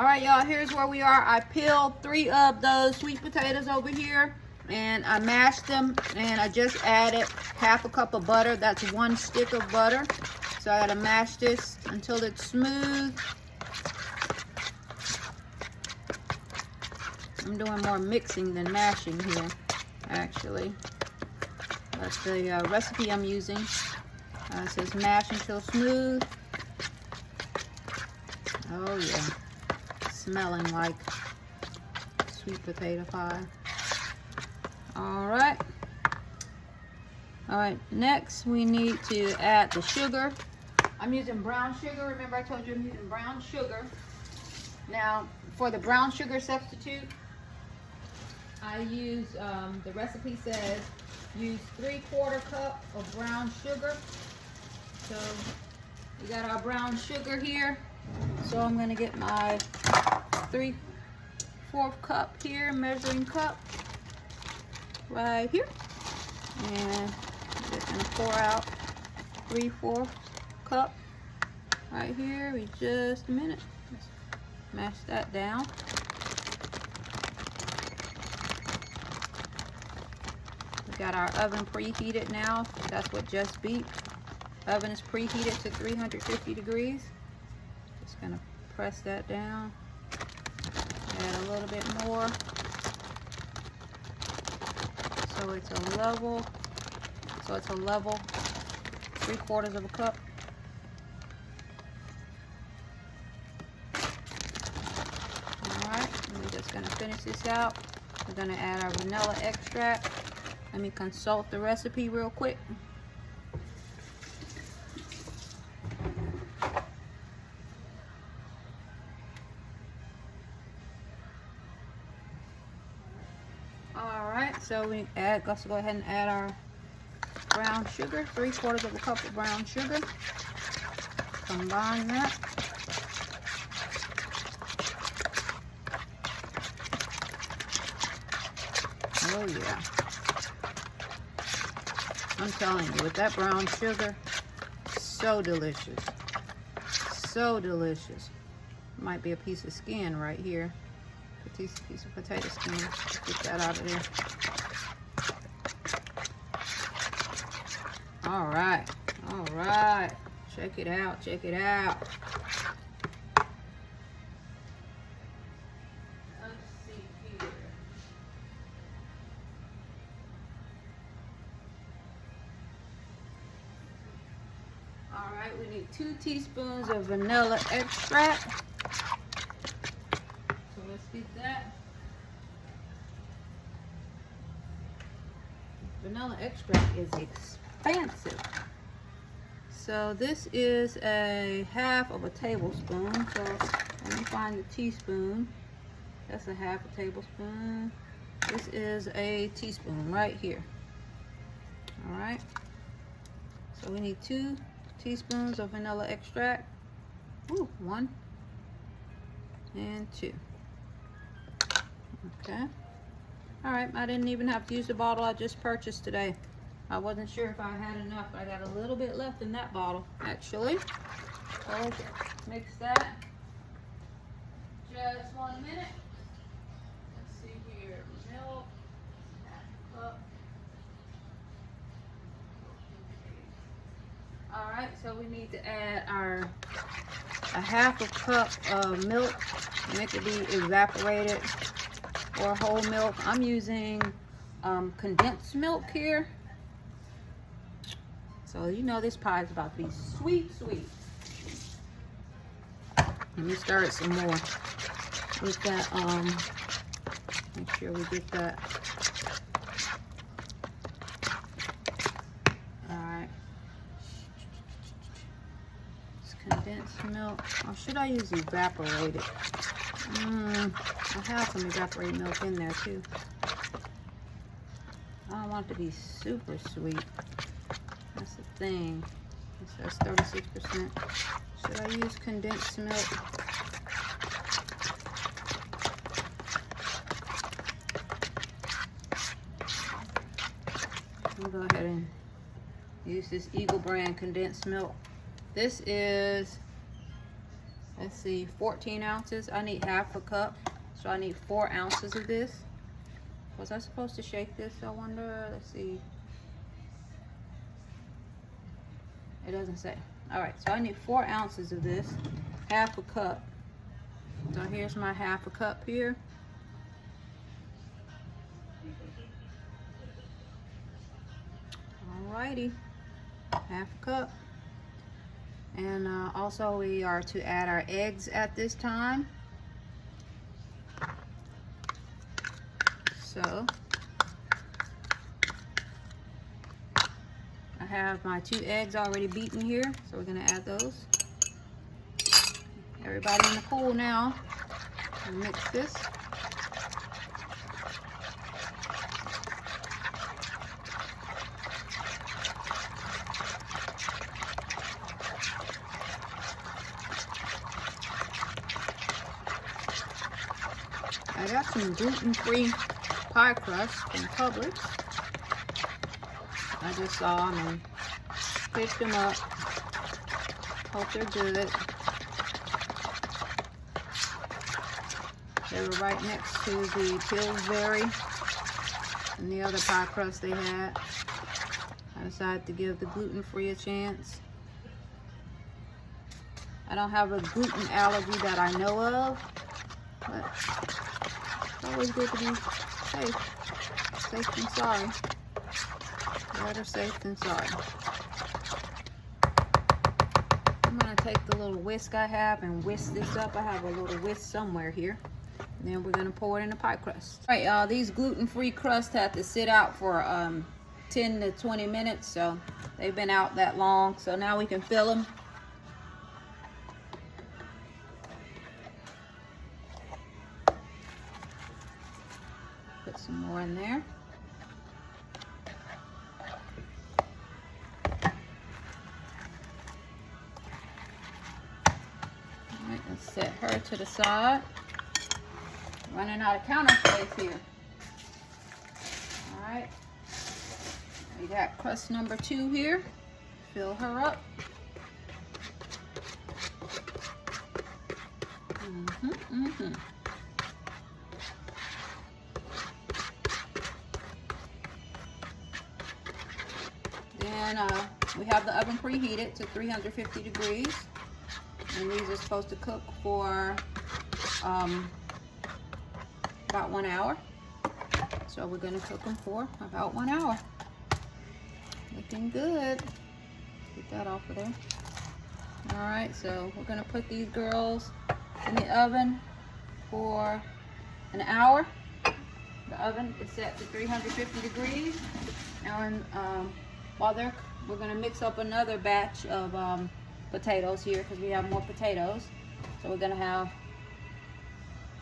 right, y'all, here's where we are. I peeled 3 of those sweet potatoes over here, and I mashed them, and I just added half a cup of butter. That's 1 stick of butter. So I gotta mash this until it's smooth. I'm doing more mixing than mashing here, actually. That's the recipe I'm using. It says mash until smooth. Oh yeah, smelling like sweet potato pie. All right, next we need to add the sugar. I'm using brown sugar. Remember I told you I'm using brown sugar. Now, for the brown sugar substitute, I use, the recipe says, use 3/4 cup of brown sugar. So, we got our brown sugar here. So I'm gonna get my 3/4 cup here, measuring cup, right here. And I'm just gonna pour out 3/4 cup right here in just a minute. Let's mash that down. We got our oven preheated now. That's what just beeped. Oven is preheated to 350 degrees. Just gonna press that down. Add a little bit more. So it's a level. 3/4 of a cup. Alright, we're just gonna finish this out. We're gonna add our vanilla extract. Let me consult the recipe real quick. Alright, so let's go ahead and add our brown sugar, 3/4 of a cup of brown sugar. Combine that. Oh yeah. I'm telling you, with that brown sugar, so delicious. So delicious. Might be a piece of skin right here. A piece of potato skin. Get that out of there. All right. Check it out. Let's see here. All right, we need 2 teaspoons of vanilla extract. So let's get that. Vanilla extract is expensive. So this is a half of a tablespoon. So let me find the teaspoon. That's a half a tablespoon. This is a teaspoon right here. All right. So we need 2 teaspoons of vanilla extract. Ooh, 1 and 2. Okay. All right, I didn't even have to use the bottle I just purchased today. I wasn't sure if I had enough, but I got a little bit left in that bottle, actually. So mix that. Just 1 minute. Let's see here. Milk. Cup. All right, so we need to add a half a cup of milk, and it could be evaporated or whole milk. I'm using condensed milk here. So you know this pie is about to be sweet. Let me stir it some more with that. Make sure we get that. All right. It's condensed milk. Or should I use evaporated? I have some evaporated milk in there too. I don't want it to be super sweet. That's the thing. It says 36%. Should I use condensed milk? I'll go ahead and use this Eagle brand condensed milk. This is let's see, 14 ounces. I need half a cup, so I need 4 ounces of this. Was I supposed to shake this, I wonder? Let's see. It doesn't say. All right, so I need 4 ounces of this, half a cup. So here's my half a cup here. Alrighty, half a cup. And also we are to add our eggs at this time. So I have my 2 eggs already beaten here, so we're gonna add those. Everybody in the pool now. Mix this. I got some gluten-free pie crusts from Publix. I just saw them and picked them up. Hope they're good. They were right next to the Pillsbury and the other pie crust they had. I decided to give the gluten-free a chance. I don't have a gluten allergy that I know of, but it's always good to be safe. Safe than sorry. Better safe than sorry. I'm gonna take the little whisk I have and whisk this up. I have a little whisk somewhere here. And then we're gonna pour it in the pie crust. All right, y'all, these gluten-free crusts have to sit out for 10 to 20 minutes, so they've been out that long. So now we can fill them. Put some more in there. All right, let's set her to the side. Running out of counter space here. All right, we got crust number 2 here. Fill her up. Then we have the oven preheated to 350 degrees. And these are supposed to cook for about 1 hour. So we're gonna cook them for about 1 hour. Looking good. Get that off of there. All right, so we're gonna put these girls in the oven for an hour. The oven is set to 350 degrees. And we're gonna mix up another batch of potatoes here because we have more potatoes. So we're gonna have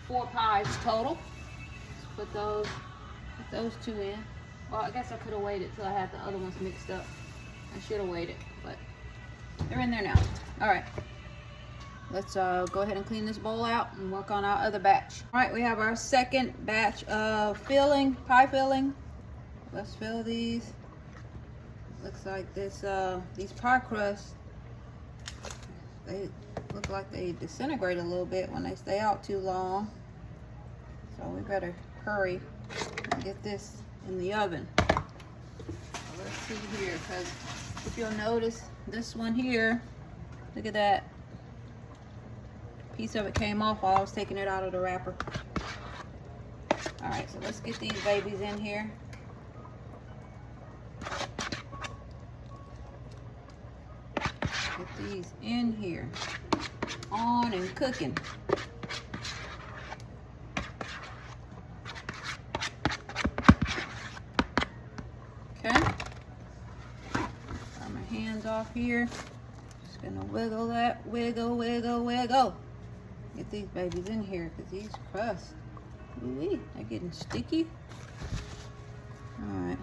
4 pies total. Let's put those 2 in. Well, I guess I could have waited till I had the other ones mixed up. I should have waited, but they're in there now. All right, let's go ahead and clean this bowl out and work on our other batch. All right, we have our second batch of pie filling. Let's fill these. Looks like these pie crusts, they look like they disintegrate a little bit when they stay out too long. So we better hurry and get this in the oven. So let's see here, because if you'll notice this one here, look at that. Piece of it came off while I was taking it out of the wrapper. All right, so let's get these babies in here. Get these in here, on and cooking. Okay, got my hands off here. Just gonna wiggle that, wiggle, wiggle, wiggle. Get these babies in here because these crusts, ooh-wee, they're getting sticky. All right.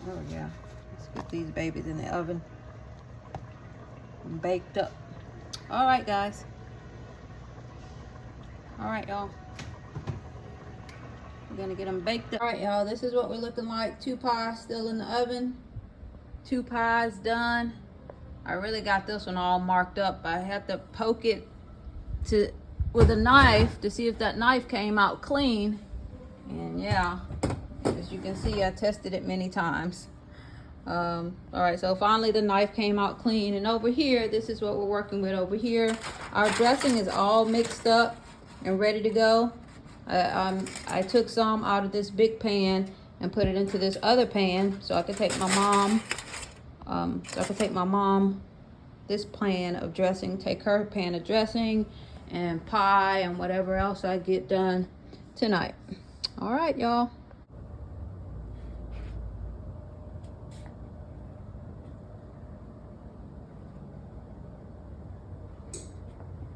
Oh yeah, let's get these babies in the oven. Baked up. All right, guys. All right, y'all. We're gonna get them baked up. All right, y'all. This is what we're looking like. 2 pies still in the oven. 2 pies done. I really got this one all marked up. I had to poke it with a knife to see if that knife came out clean. And yeah, as you can see, I tested it many times. All right, so finally the knife came out clean. And over here, this is what we're working with over here. Our dressing is all mixed up and ready to go. I took some out of this big pan and put it into this other pan so I could take my mom, this pan of dressing, take her pan of dressing and pie and whatever else I get done tonight. All right, y'all.